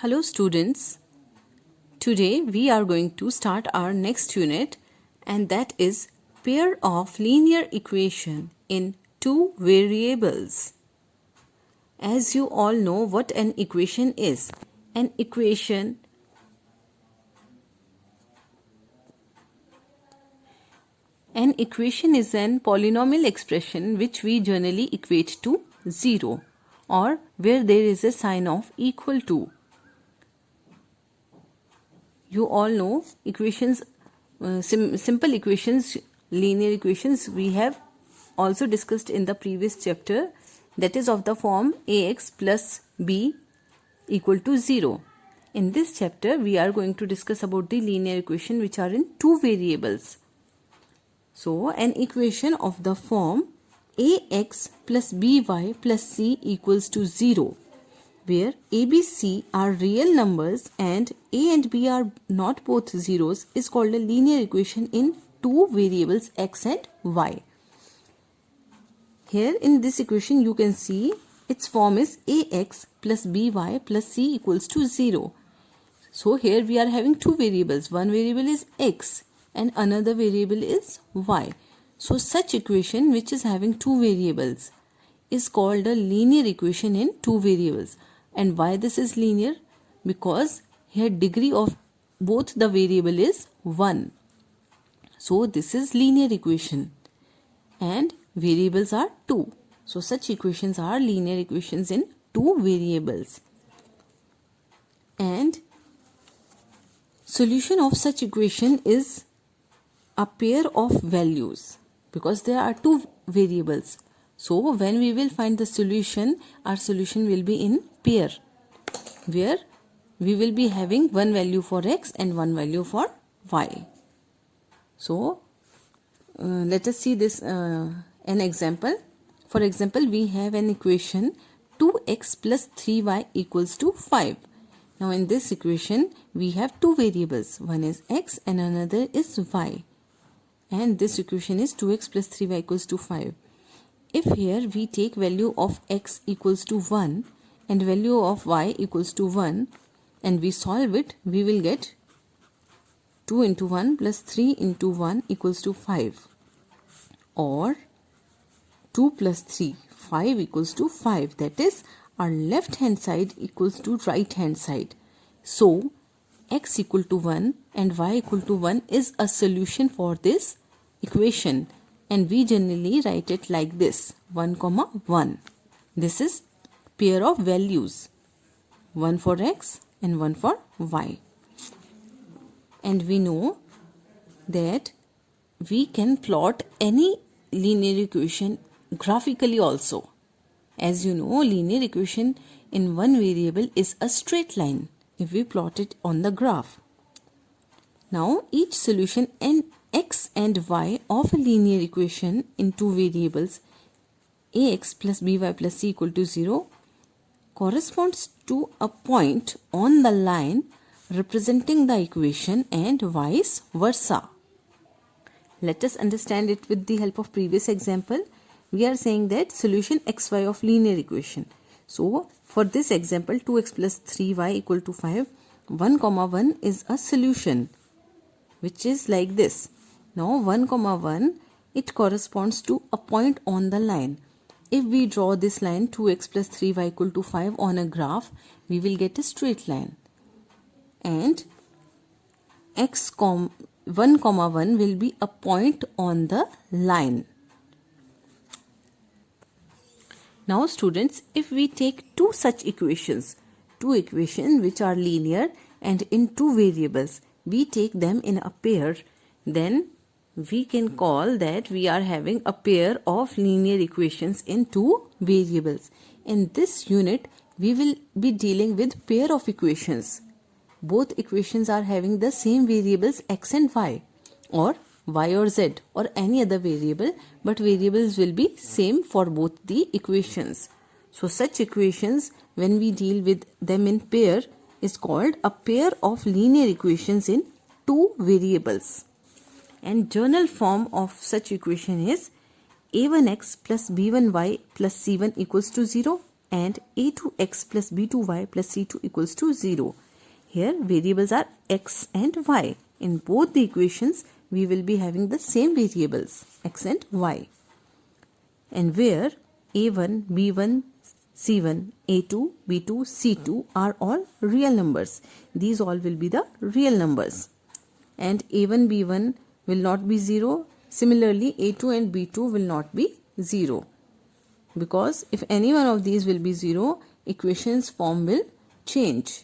Hello students, today we are going to start our next unit and that is pair of linear equation in two variables. As you all know what an equation is, an equation is an polynomial expression which we generally equate to 0 or where there is a sign of equal to. You all know equations, simple equations, linear equations we have also discussed in the previous chapter, that is of the form ax plus b equal to 0. In this chapter we are going to discuss about the linear equation which are in two variables. So an equation of the form ax plus by plus c equals to 0, where a, b, c are real numbers and a and b are not both zeros, is called a linear equation in two variables x and y. Here in this equation you can see its form is ax plus by plus c equals to 0. So here we are having two variables. One variable is x and another variable is y. So such equation which is having two variables is called a linear equation in two variables. And why this is linear? Because here degree of both the variable is 1. So this is linear equation and variables are 2. So such equations are linear equations in two variables. And solution of such equation is a pair of values because there are two variables. So when we will find the solution, our solution will be in pair, where we will be having one value for x and one value for y. So let us see this an example. For example, we have an equation 2x plus 3y equals to 5. Now in this equation we have two variables, one is x and another is y, and this equation is 2x plus 3y equals to 5. If here we take value of x equals to 1 and value of y equals to 1 and we solve it, we will get 2 into 1 plus 3 into 1 equals to 5, or 2 plus 3, 5 equals to 5. That is, our left hand side equals to right hand side. So x equal to 1 and y equal to 1 is a solution for this equation. And we generally write it like this, 1 comma 1. This is pair of values, one for x and one for y. And we know that we can plot any linear equation graphically also. As you know, linear equation in one variable is a straight line if we plot it on the graph. Now each solution and x and y of a linear equation in two variables ax plus by plus c equal to 0 corresponds to a point on the line representing the equation and vice versa. Let us understand it with the help of previous example. We are saying that solution xy of linear equation. So for this example 2x plus 3y equal to 5, 1 comma 1 is a solution which is like this. Now 1 comma 1, it corresponds to a point on the line. If we draw this line 2x plus 3y equal to 5 on a graph, we will get a straight line. And 1 comma 1 will be a point on the line. Now students, if we take two such equations, two equations which are linear and in two variables, we take them in a pair, then we can call that we are having a pair of linear equations in two variables. In this unit, we will be dealing with pair of equations. Both equations are having the same variables x and y, or y or z, or any other variable, but variables will be same for both the equations. So such equations, when we deal with them in pair, is called a pair of linear equations in two variables. And journal form of such equation is a1x plus b1y plus c1 equals to 0 and a2x plus b2y plus c2 equals to 0. Here variables are x and y. In both the equations we will be having the same variables x and y. And where a1, b1, c1, a2, b2, c2 are all real numbers. These all will be the real numbers. And a1, b1 will not be 0. Similarly, a2 and b2 will not be 0. Because if any one of these will be 0, equation's form will change.